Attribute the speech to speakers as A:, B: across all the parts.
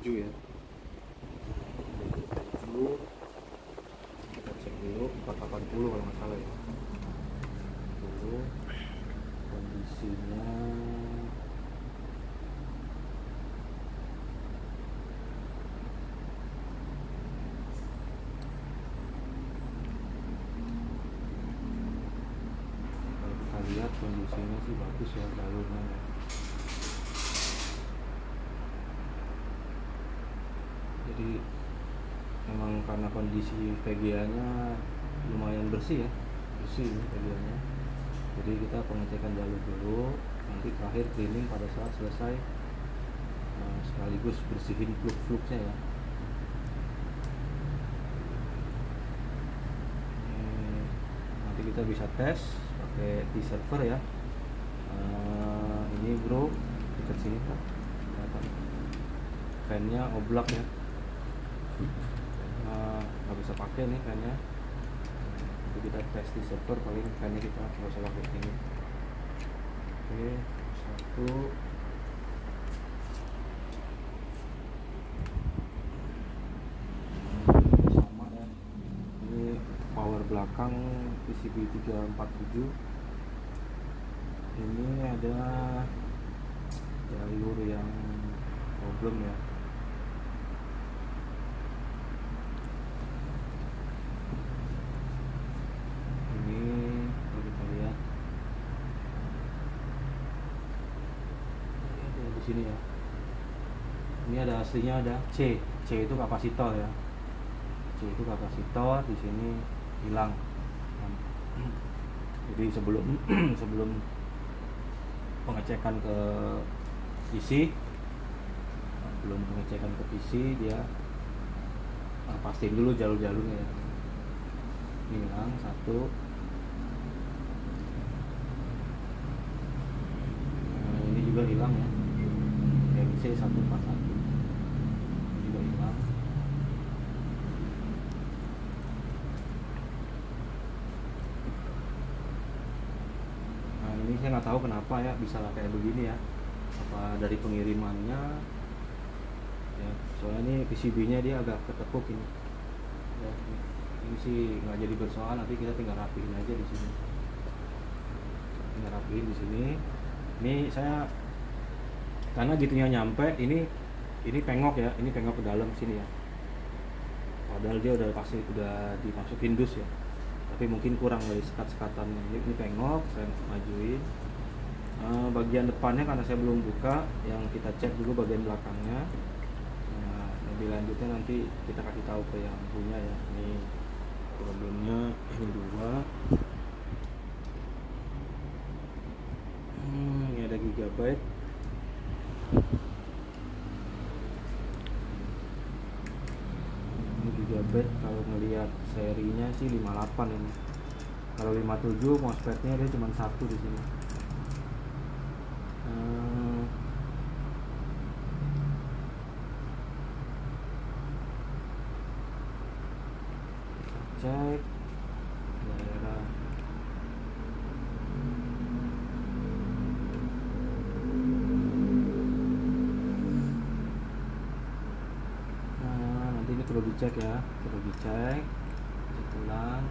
A: 7 ya, 7. Kita cek dulu 480 kalau nggak salah ya. Dulu kondisinya kalau kita lihat kondisinya sih bagus ya jalurnya ya. Jadi memang karena kondisi VGA nya lumayan bersih ya, bersih ini VGA nya. Jadi kita pengecekan jalur dulu, nanti terakhir cleaning pada saat selesai, sekaligus bersihin fluk-fluknya ya. Nanti kita bisa tes pakai T-server ya. Ini bro, dekat sini kan fan-nya oblak ya, nggak bisa pakai nih fan-nya. Nanti kita tes T-server, paling fan-nya kita nggak usah pakai ini. Oke, satu. Sama ya, ini power belakang PCB 347. Ini ada jalur yang problem ya. Ini kalau kita lihat ada di sini ya. Ini ada aslinya, ada C itu kapasitor ya. C itu kapasitor, di sini hilang. Jadi sebelum pengecekan ke PC, belum pengecekan ke PC dia pastiin dulu jalur-jalurnya ya. Ini hilang satu. Ini juga hilang ya, MC 141 ini juga hilang. Ini saya nggak tahu kenapa ya bisa kayak begini ya, apa dari pengirimannya ya, soalnya ini PCB nya dia agak ketekuk ini ya. Ini sih nggak jadi bersoal, nanti kita tinggal rapihin aja di sini, tinggal rapihin di sini. Ini saya karena gitunya nyampe ini pengok ya, ini pengok ke dalam sini ya, padahal dia udah pasti udah dimasukin dus ya, tapi mungkin kurang dari sekat-sekatan. Ini pengok, saya majuin. Bagian depannya karena saya belum buka, yang kita cek dulu bagian belakangnya. Lebih lanjutnya nanti kita kasih tahu ke yang punya ya. Ini problemnya, ini dua. Ini ada gigabyte. Ini gigabyte, kalau ngelihat serinya sih 58 ini. Kalau 57 MOSFET-nya dia cuma satu di sini. Cek daerah nanti ini perlu dicek ya, perlu dicek ulang.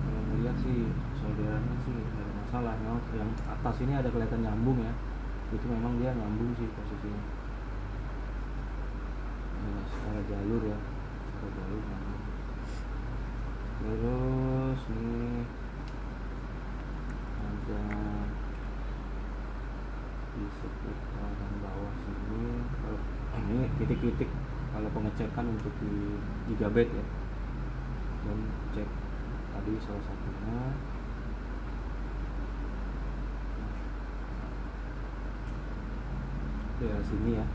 A: Kalau melihat sih solderannya sih nggak ada masalah. Yang atas ini ada kelihatan nyambung ya, itu memang dia nyambung sih posisinya. Secara jalur ya, secara jalur nyambung. Terus ini ada di seputaran bawah sini. Kalau ini titik-titik kalau pengecekan untuk di gigabyte ya, dan cek tadi salah satunya. Daerah sini ya,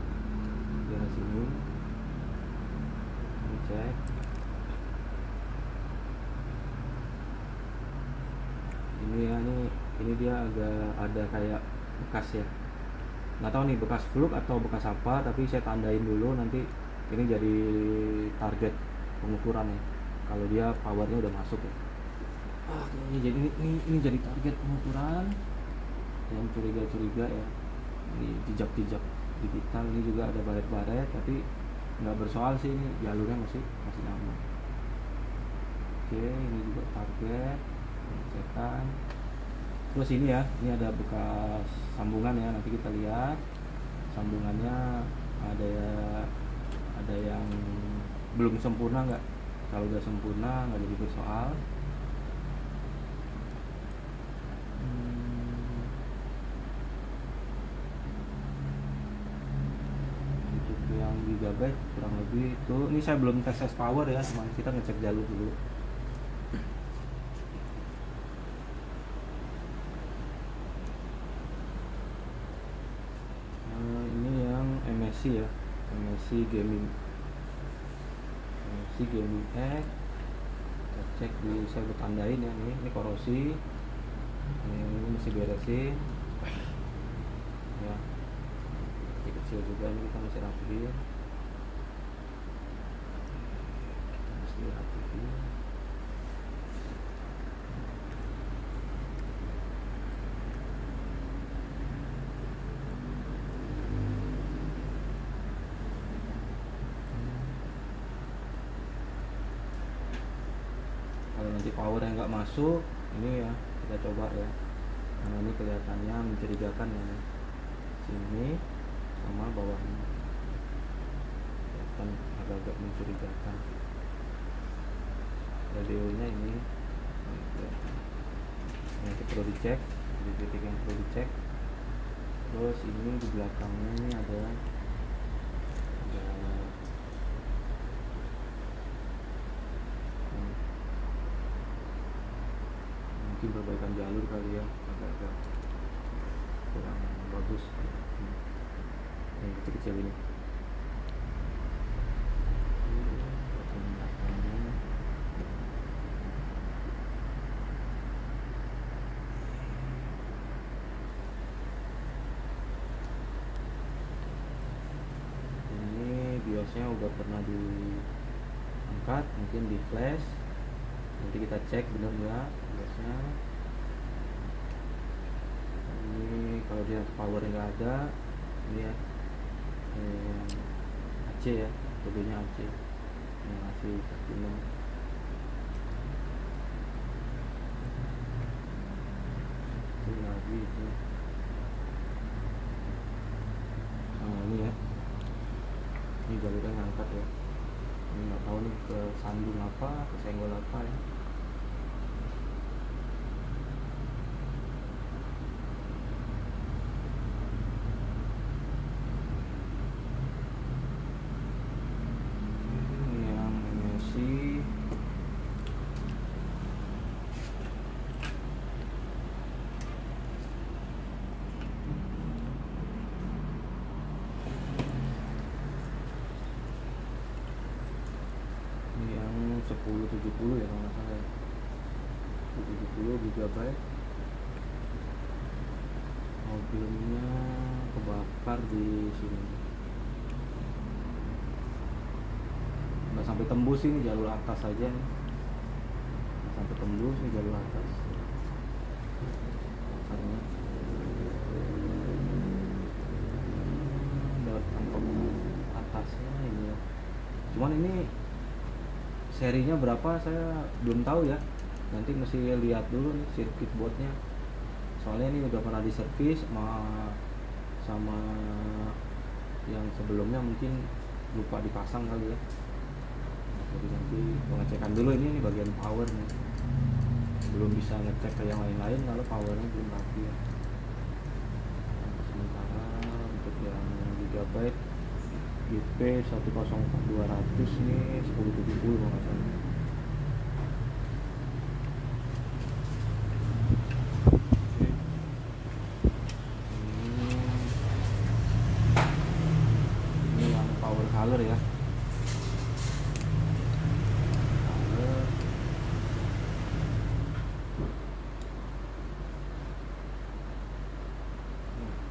A: daerah sini ini cek. Ini ya, ini dia agak ada kayak bekas ya, nggak tahu nih bekas fluk atau bekas apa, tapi saya tandain dulu, nanti ini jadi target pengukuran ya, kalau dia powernya udah masuk ya. Ini jadi target pengukuran, yang curiga-curiga ya. Ini jejak-jejak digital, ini juga ada baret-baret tapi nggak bersoal sih, ini jalurnya masih nyambung. Oke, ini juga target pengecekan. Terus ini ya, ini ada bekas sambungan ya, nanti kita lihat sambungannya ada yang belum sempurna nggak. Kalau udah sempurna nggak jadi bersoal. Untuk yang gigabyte kurang lebih itu, ini saya belum tes power ya, cuma kita ngecek jalur dulu. Ini yang MSI ya, MSI Gaming X. Kita cek di, saya bertandain ya, ini korosi, ini masih beresin ya, kecil juga, ini kita masih rapiin, Kalau nanti power yang nggak masuk, ini ya kita coba ya. Nah, ini kelihatannya mencurigakan ya, sini sama bawahnya kelihatan agak-agak mencurigakan. Radio-nya ini nanti perlu dicek, di titik yang perlu dicek. Terus ini di belakangnya ini ada mungkin perbaikan jalur kali ya, agak-agak kurang bagus. Yang kecil-kecil ini. BIOSnya udah pernah diangkat, mungkin di flash. Nanti kita cek bener ya BIOSnya. Ini kalau dia power nggak ada, ini ya AC ya, togelnya AC yang masih terpilih. Itu lagi itu. Nah ini ya, ini jalurnya ngangkat ya, ini nggak tahu nih ke sandung apa, ke senggol apa ya. Ini yang MSI ini yang 1070 ya kalau nggak salah ya, 1070 GB. Mobilnya kebakar di sini, nggak sampai tembus ini jalur atas aja nih, nggak sampai tembus nih jalur atas bakarnya. Lewat kantong atasnya ini ya, cuman ini serinya berapa saya belum tahu ya, nanti mesti lihat dulu nih sirkuit boardnya, soalnya ini udah pernah diservis sama yang sebelumnya, mungkin lupa dipasang kali ya. Jadi nanti pengecekan dulu, ini bagian power nih, belum bisa ngecek ke yang lain-lain kalau powernya belum rapi ya. Sementara untuk yang gigabyte GP 104200 nih 1070 kalau nggak salah. Ini yang power color ya,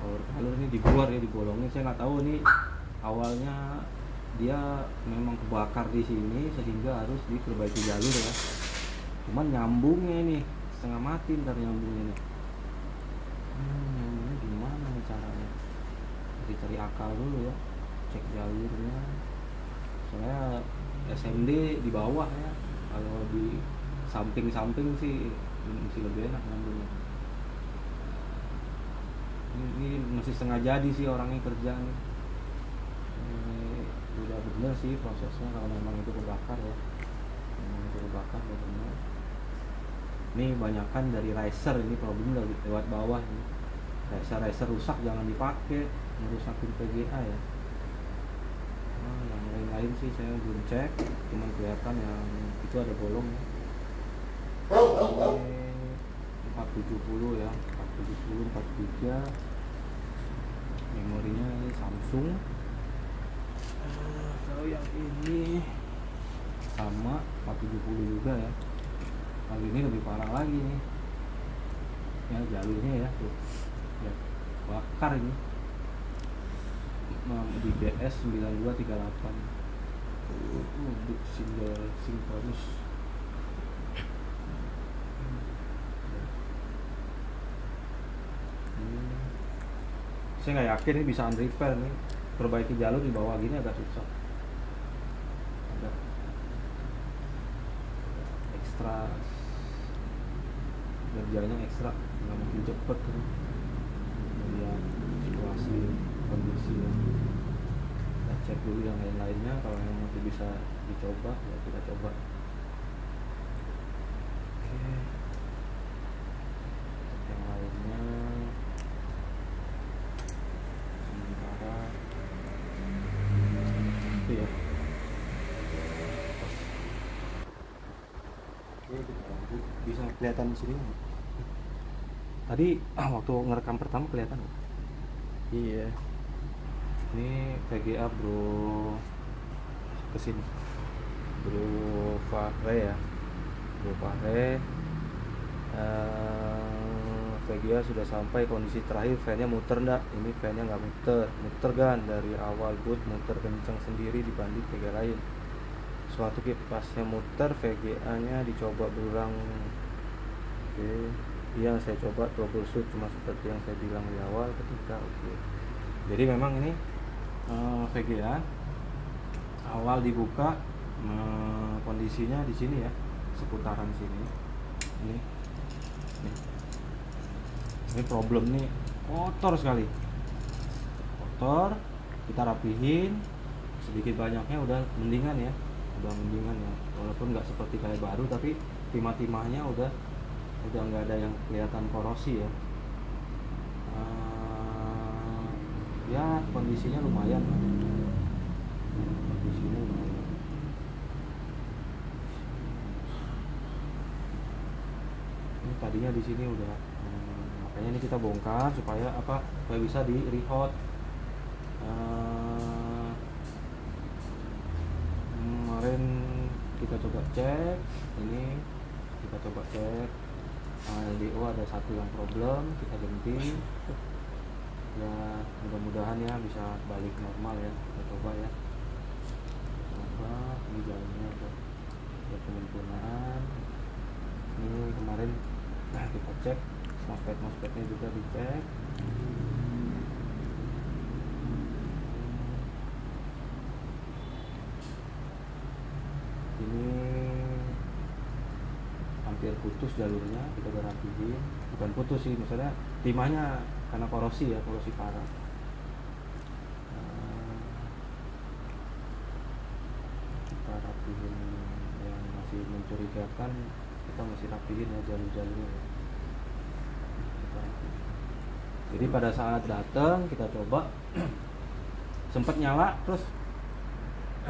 A: power color ini dibor ya, dibolongin. Saya nggak tahu nih awalnya dia memang kebakar di sini sehingga harus diperbaiki jalur ya, cuman nyambungnya ini setengah mati ntar nyambungnya nih. Nyambungnya gimana nih caranya? cari akal dulu ya, cek jalurnya. Soalnya SMD di bawah ya, kalau di samping-samping sih masih lebih enak ngambilnya. Ini masih setengah jadi sih orangnya kerja nih. Udah bener sih prosesnya kalau memang itu kebakar ya, memang itu kebakar ya bener. Ini banyakan dari riser, ini problem lewat bawah ini. Riser rusak jangan dipakai, ngerusakin PGA ya. Nah, yang lain-lain sih saya belum cek, cuma kelihatan yang itu ada bolong ya. 470 ya, 470 43. Memorinya ini Samsung. Kalau yang ini sama 470 juga ya. Kali ini lebih parah lagi nih ya, jalurnya ya tuh ya, bakar ini di BS 9238 single sinkronus. Saya nggak yakin ini bisa unrepair nih, perbaiki jalur di bawah gini agak susah, ada ekstra kerjanya ekstra, nggak mungkin cepet kan melihat situasi kondisi ya. Kita cek dulu yang lain-lainnya, kalau yang masih bisa dicoba ya kita coba. Oke, yang lainnya sementara itu ya. Oke, kita lanjut. Bisa kelihatan di sini nggak? Tadi waktu ngerekam pertama kelihatan nggak? Iya. Ini VGA bro, kesini Bro Fahre ya, Bro Fahre. VGA sudah sampai kondisi terakhir, fan-nya muter ndak? Ini fan-nya nggak muter kan, dari awal boot muter kenceng sendiri dibanding VGA lain. Suatu kipasnya muter, VGA-nya dicoba berulang. Oke, iya saya coba troubleshoot cuma seperti yang saya bilang di awal ketika. Oke, jadi memang ini VGA awal dibuka kondisinya di sini ya, seputaran sini. Ini problem nih, kotor sekali, kotor. Kita rapihin sedikit banyaknya, udah mendingan ya, walaupun nggak seperti kayak baru, tapi timah-timahnya udah nggak ada yang kelihatan korosi ya. Ya kondisinya lumayan lah. Kondisinya lumayan. Ini tadinya di sini udah, makanya ini kita bongkar supaya bisa di rehot. Kemarin kita coba cek, ini kita coba cek LDO ada satu yang problem, kita ganti. Ya mudah-mudahan ya bisa balik normal ya, kita coba ya, ini jalannya udah penyempurnaan. Ini kemarin kita cek MOSFET-nya juga dicek. Ini hampir putus jalurnya, kita udah rapihin, bukan putus sih, misalnya timahnya karena korosi ya, korosi parah. Kita rapihin yang masih mencurigakan, kita masih rapihin ya jalur-jalurnya. Jadi pada saat datang kita coba sempat nyala, terus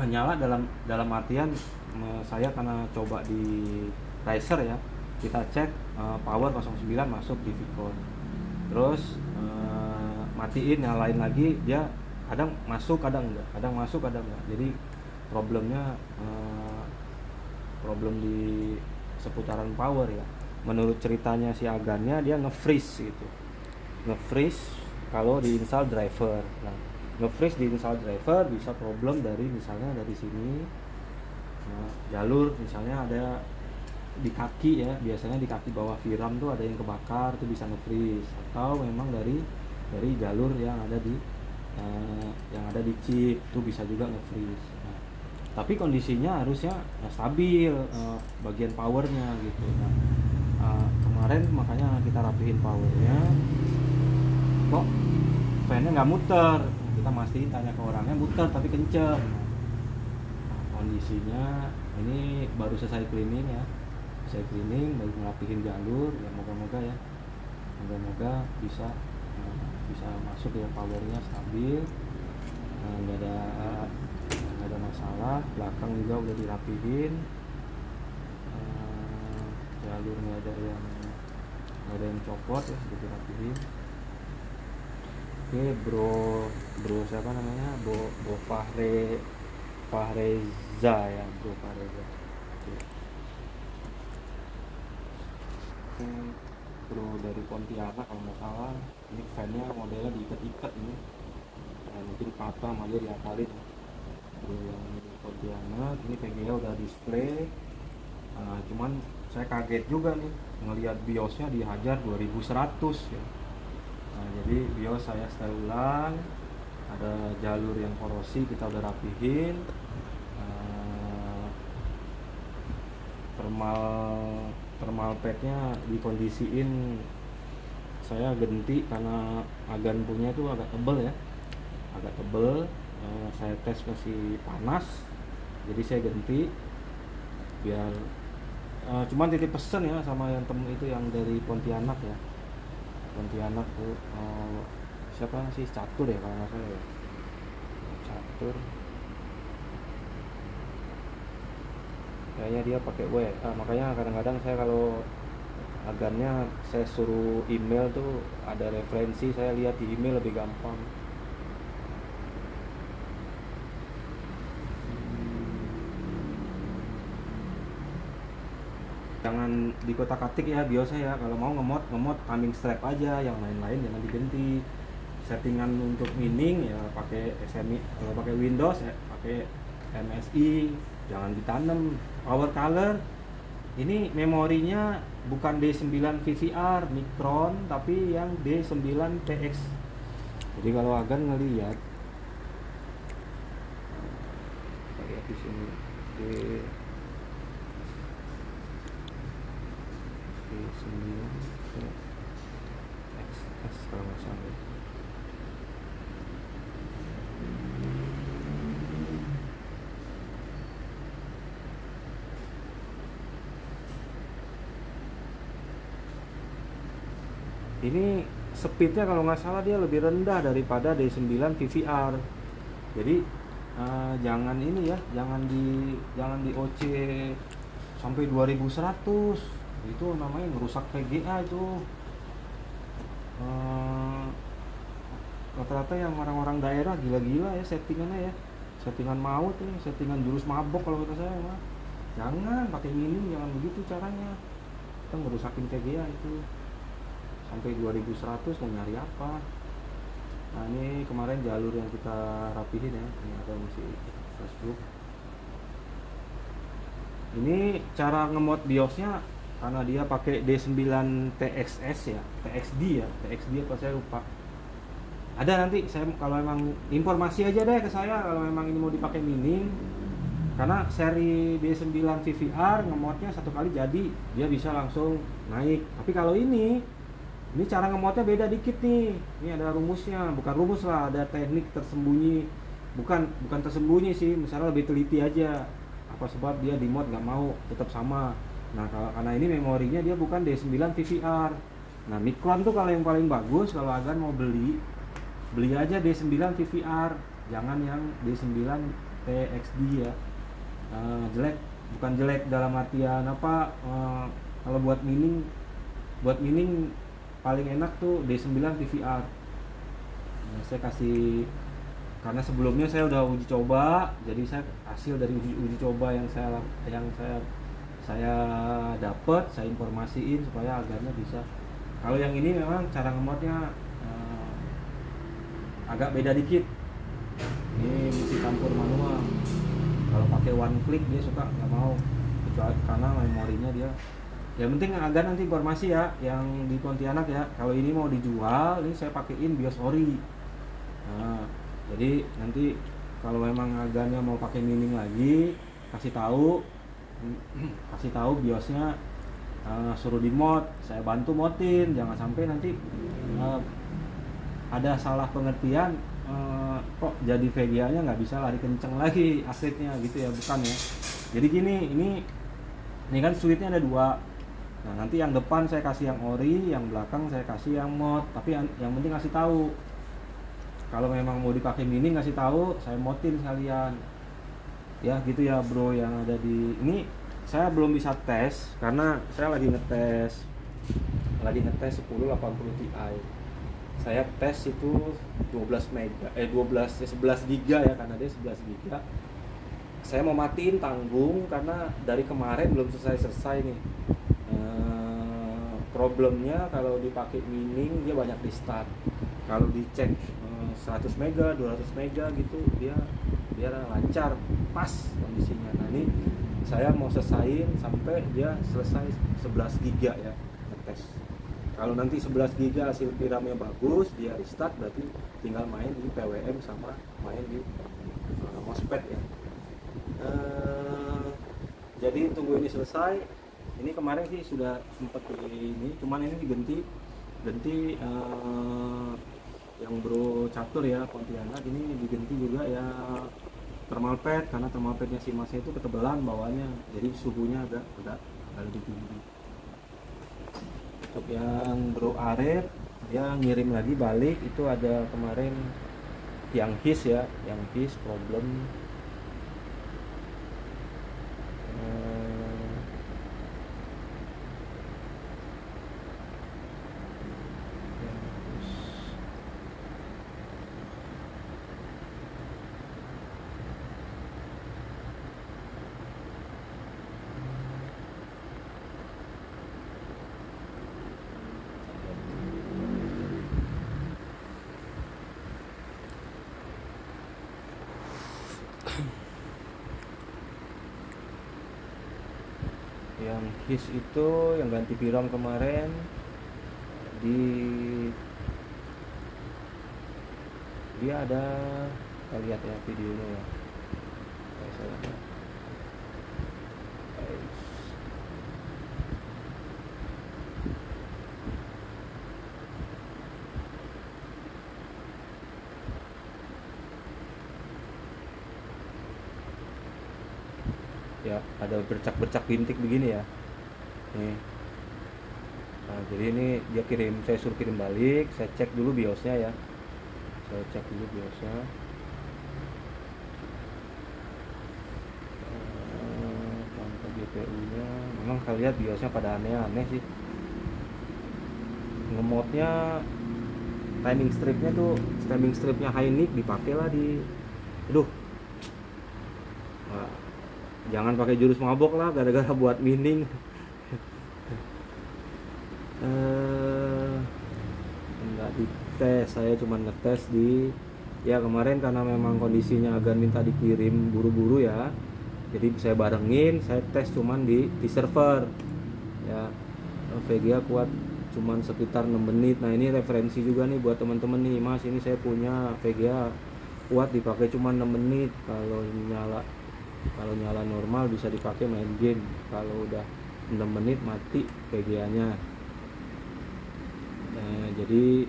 A: nyala dalam artian saya karena coba di riser ya, kita cek power 09 masuk di Vicon, terus matiin nyalain lagi, dia kadang masuk kadang enggak, jadi problemnya problem di seputaran power ya. Menurut ceritanya si agannya, dia nge-freeze gitu, kalau di install driver. Nah, nge-freeze di install driver bisa problem dari misalnya dari sini, jalur misalnya ada di kaki ya, biasanya di kaki bawah VRAM tuh ada yang kebakar, itu bisa nge-freeze, atau memang dari jalur yang ada di yang ada di chip itu bisa juga nge-freeze. Nah, tapi kondisinya harusnya stabil, bagian powernya gitu. Nah, kemarin makanya kita rapihin powernya, kok fan-nya nggak muter. Kita mastiin, tanya ke orangnya, muter tapi kenceng. Nah, kondisinya ini baru selesai cleaning ya, baru ngerapihin jalur ya, moga-moga ya, moga-moga bisa masuk ya, powernya stabil, nggak ada masalah. Belakang juga udah dirapihin, jalur nggak ada yang copot ya, sudah dirapihin. Oke, bro siapa namanya, Bro Fahreza ya, Bro Fahreza. Oke, bro dari Pontianak kalau nggak salah. Ini fan-nya modelnya diikat-ikat ini, mungkin patah sama dia diakalin. Bro yang di Pontianak, ini PGA udah display. Cuman saya kaget juga nih ngelihat BIOSnya dihajar 2100 ya. Jadi BIOS saya setel ulang, ada jalur yang korosi kita udah rapihin, thermal padnya dikondisiin, saya ganti karena agan punya itu agak tebel ya, saya tes masih panas, jadi saya ganti biar cuman titip pesen ya sama yang temen itu yang dari Pontianak ya. Pontianak tuh siapa sih, Catur ya kalau nggak salah ya, Catur kayaknya dia pakai makanya kadang-kadang saya kalau agannya saya suruh email tuh ada referensi, saya lihat di email lebih gampang. Jangan dikotak-katik ya biasanya ya, kalau mau ngemot timing strap aja, yang lain-lain jangan diganti. Settingan untuk mining ya pakai SMI, kalau pakai Windows ya pakai MSI, jangan ditanam. Power color ini memorinya bukan D9 VVR Micron tapi yang D9 TX. Jadi kalau agan ngelihat lihat di sini D9 XS kalau nggak salah. Ini speednya kalau nggak salah dia lebih rendah daripada D9 VVR. Jadi jangan ini ya, jangan di OC sampai 2100, itu namanya ngerusak VGA itu. Rata-rata yang orang-orang daerah gila-gila ya settingannya ya, settingan maut ya, settingan jurus mabok kalau kata saya mah. Jangan pakai minim, jangan begitu caranya, kita ngerusakin VGA itu sampai 2100, mau nyari apa. Nah ini kemarin jalur yang kita rapihin ya, ini ada masih Facebook. Ini cara ngemod BIOSnya karena dia pakai D9 TXS ya, TXD apa saya lupa. Ada nanti saya kalau memang informasi aja deh ke saya kalau memang ini mau dipakai minim. Karena seri D9 VVR ngemodnya satu kali jadi dia bisa langsung naik. Tapi kalau ini cara ngemodnya beda dikit nih. Ini ada rumusnya, bukan rumus lah, ada teknik tersembunyi. Bukan tersembunyi sih, misalnya lebih teliti aja. Apa sebab dia di mod nggak mau tetap sama. Nah karena ini memorinya dia bukan D9 VVR. Nah Micron tuh kalau yang paling bagus kalau agan mau beli aja D9 VVR, jangan yang D9 TXD ya. Jelek, bukan jelek dalam artian apa, kalau buat mining paling enak tuh D9 VVR. Nah, saya kasih, karena sebelumnya saya udah uji coba, jadi saya hasil dari uji coba yang saya dapat, saya informasiin supaya agarnya bisa. Kalau yang ini memang cara ngemodnya agak beda dikit. Ini mesti campur manual. Kalau pakai one click dia suka nggak mau, kecuali karena memorinya dia. Ya penting agak nanti informasi ya yang di Pontianak ya. Kalau ini mau dijual, ini saya pakein BIOS ori. Nah, jadi nanti kalau memang agannya mau pakai mining lagi, kasih tahu BIOSnya, suruh di mod, saya bantu modin, jangan sampai nanti ada salah pengertian, kok jadi VGA-nya nggak bisa lari kenceng lagi asetnya gitu ya, bukan ya. Jadi gini, ini kan switchnya ada dua. Nah, nanti yang depan saya kasih yang ori, yang belakang saya kasih yang mod. Tapi yang penting kasih tahu. Kalau memang mau dipakai mini, kasih tahu, saya modin sekalian. Ya gitu ya bro, yang ada di ini saya belum bisa tes karena saya lagi ngetes 1080 Ti. Saya tes itu 12 mega 11 giga ya, karena dia 11 giga. Saya mau matiin tanggung karena dari kemarin belum selesai nih. Problemnya kalau dipakai mining dia banyak di start. Kalau dicek 100 mega 200 mega gitu dia lancar pas kondisinya. Nah ini saya mau selesaiin sampai dia selesai 11 giga ya ngetes. Kalau nanti 11 giga hasil piramnya bagus, dia restart, berarti tinggal main di PWM sama main di MOSFET ya. Jadi tunggu ini selesai. Ini kemarin sih sudah sempat ini, cuman ini diganti yang bro catur ya Pontianak, ini diganti juga ya thermal pad, karena thermal padnya si masnya itu ketebalan bawahnya, jadi suhunya agak lebih tinggi. Untuk yang bro Arif dia ngirim lagi balik, itu ada kemarin yang his ya, yang his problem yang his itu yang ganti piram kemarin dia ada, kita lihat ya videonya ya. Ya ada bercak-bercak bintik begini ya nih. Nah, jadi ini dia saya suruh kirim balik, saya cek dulu BIOSnya ya, contoh GPU nya. Memang kalian lihat BIOSnya pada aneh-aneh sih, ngemodnya timing stripnya Hynix dipakai lah di, aduh. Nah, jangan pakai jurus mabok lah gara-gara buat mining. Enggak dites, saya cuma ngetes di ya kemarin karena memang kondisinya agak minta dikirim buru-buru ya, jadi saya barengin, saya tes cuman di server ya. VGA kuat cuman sekitar 6 menit. Nah ini referensi juga nih buat teman-teman nih, Mas ini saya punya VGA kuat dipakai cuma 6 menit, kalau nyala normal bisa dipakai main game, kalau udah 6 menit mati VGA-nya. Nah, jadi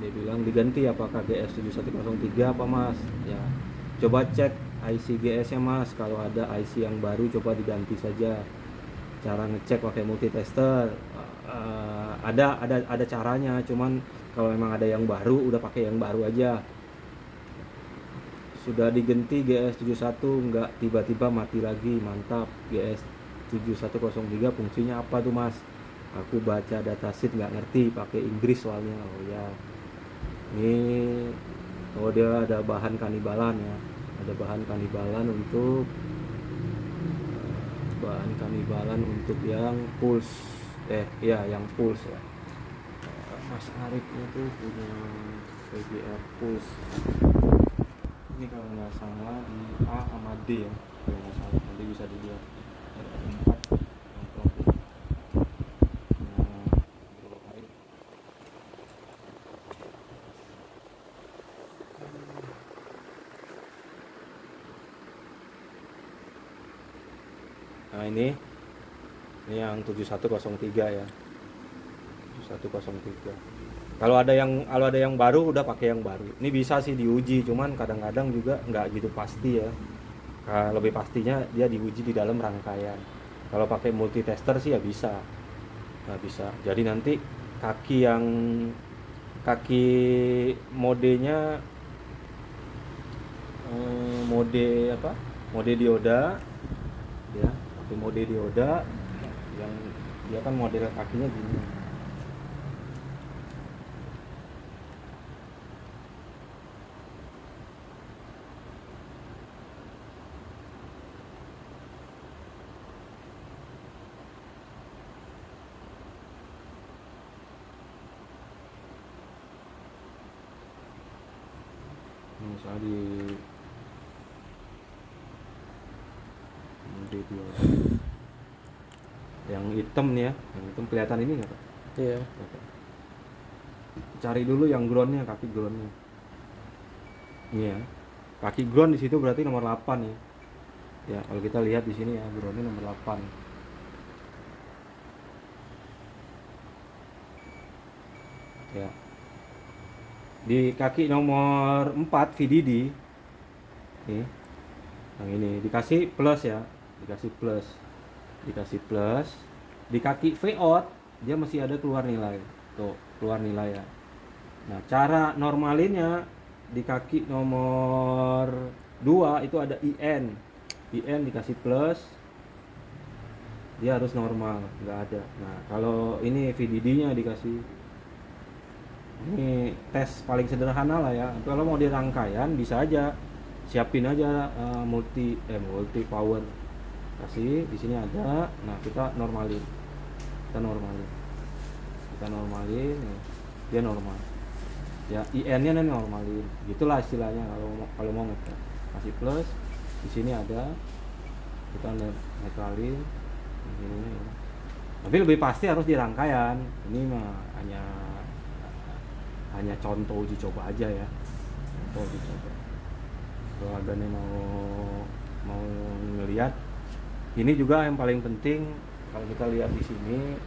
A: dia bilang diganti apakah GS7103 apa Mas ya, coba cek IC GS nya Mas, kalau ada IC yang baru coba diganti saja. Cara ngecek pakai multitester ada caranya, cuman kalau memang ada yang baru udah pakai yang baru aja. Sudah diganti GS71 enggak tiba-tiba mati lagi, mantap. GS7103 fungsinya apa tuh Mas? Aku baca datasheet nggak ngerti, pakai Inggris soalnya. Oh ya, ini dia ada bahan kanibalan ya, ada bahan kanibalan untuk yang pulse yang pulse ya. Mas Arif itu punya VGA pulse ini kalau nggak salah di A sama D ya, kalau nggak salah, nanti bisa dilihat ada 4 yang problem. Nah ini yang 7103 ya, 7103. Kalau ada yang baru udah pakai yang baru. Ini bisa sih diuji, cuman kadang-kadang juga nggak gitu pasti ya. Lebih pastinya dia diuji di dalam rangkaian. Kalau pakai multitester sih ya bisa, nggak bisa. Jadi nanti kaki modenya mode apa? Mode dioda, ya. Pakai mode dioda yang dia kan model kakinya gini. Misalnya di dioda yang hitam nih ya, yang hitam kelihatan ini nggak Pak?
B: Iya.
A: Cari dulu yang groundnya, kaki groundnya. Ini ya, kaki ground di situ berarti nomor 8 ya. Ya kalau kita lihat di sini ya, groundnya nomor 8. Ya. Di kaki nomor 4 VDD nih, yang ini dikasih plus ya, dikasih plus di kaki VOUT dia masih ada keluar nilai tuh, keluar nilai ya. Nah cara normalinnya di kaki nomor 2 itu ada IN dikasih plus, dia harus normal, nggak ada. Nah kalau ini VDD nya dikasih, ini tes paling sederhana lah ya. Kalau mau di rangkaian bisa aja siapin aja multi power, kasih di sini ada. Nah kita normalin ya. Dia normal ya, IN nya normalin gitulah istilahnya. Kalau mau ngetes kasih plus, di sini ada, kita netralin ini ya. Tapi lebih pasti harus di rangkaian. Ini mah hanya contoh uji coba aja ya, contoh uji coba. Kalau ada nih mau ngelihat, ini juga yang paling penting kalau kita lihat di sini,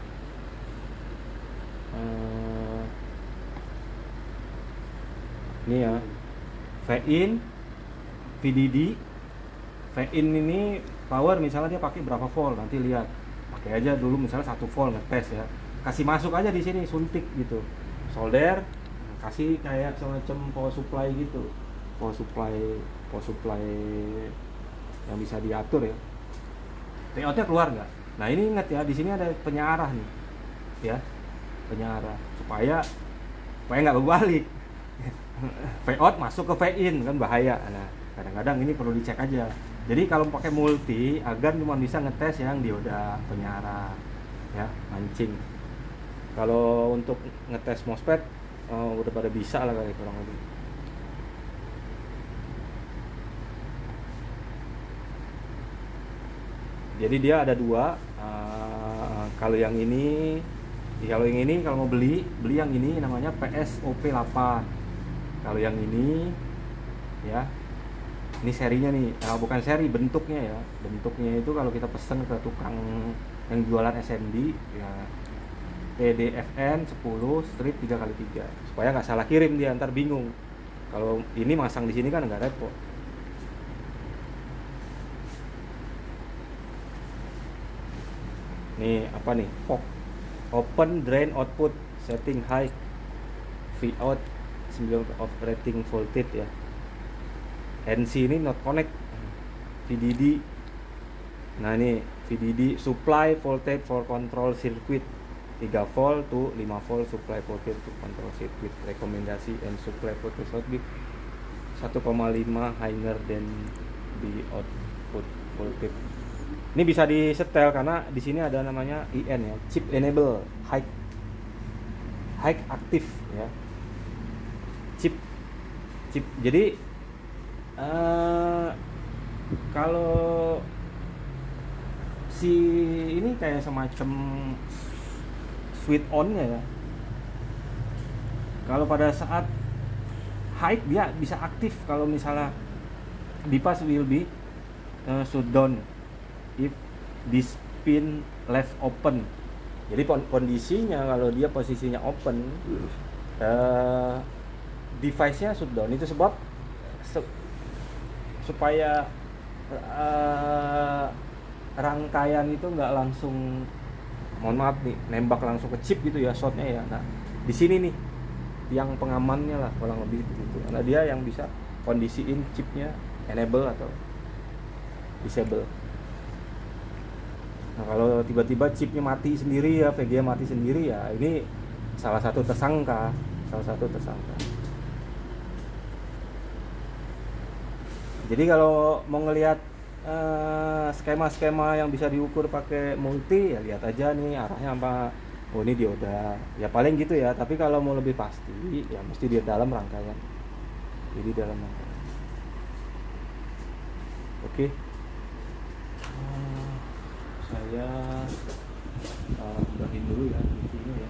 A: ini ya, V-in, VDD, V-in ini power misalnya dia pakai berapa volt, nanti lihat, pakai aja dulu misalnya 1 volt ngetes ya, kasih masuk aja di sini, suntik gitu, solder, kasih kayak semacam power supply gitu, power supply yang bisa diatur ya. Layoutnya keluar nggak? Nah ini ingat ya, di sini ada penyarah nih, ya, penyarah supaya nggak berbalik. V-out masuk ke V-in kan bahaya. Nah kadang-kadang ini perlu dicek aja. Jadi kalau pakai multi, agar cuma bisa ngetes yang dioda, penyarah, ya, mancing. Kalau untuk ngetes MOSFET udah pada bisa lah kayak kurang lebih. Jadi dia ada dua. Kalau yang ini kalau mau beli yang ini namanya PSOP8. Kalau yang ini ya, ini serinya nih, bukan seri, bentuknya ya. Bentuknya itu kalau kita pesen ke tukang yang jualan SMD ya, PDFN 10 strip 3x3, supaya nggak salah kirim, dia ntar bingung. Kalau ini masang di sini kan nggak repot. Nih apa nih, open drain output setting high, Vout 9 operating voltage ya. NC ini not connect, VDD. Nah ini VDD supply voltage for control circuit 3 volt to 5 volt supply voltage to control circuit. Rekomendasi and supply voltage should be 1,5 higher than the output voltage. Ini bisa disetel karena di sini ada namanya IN ya, chip enable high active ya. Chip. Jadi kalau si ini kayak semacam switch on ya. Kalau pada saat high dia bisa aktif, kalau misalnya bypass will be shut down if di spin left open. Jadi kondisinya kalau dia posisinya open, device-nya shutdown. Itu sebab supaya rangkaian itu nggak langsung, mohon maaf nih, nembak langsung ke chip gitu ya shotnya ya. Nah di sini nih tiang pengamannya lah kurang lebih begitu, karena dia yang bisa kondisiin chipnya enable atau disable. Nah kalau tiba-tiba chipnya mati sendiri ya, VGA mati sendiri ya, ini salah satu tersangka. Jadi kalau mau ngelihat skema-skema yang bisa diukur pakai multi, ya lihat aja nih arahnya apa. Oh ini dioda, ya paling gitu ya. Tapi kalau mau lebih pasti, ya mesti di dalam rangkaian. Jadi dalam rangkaian. Oke. Saya udahin dulu ya videonya ya.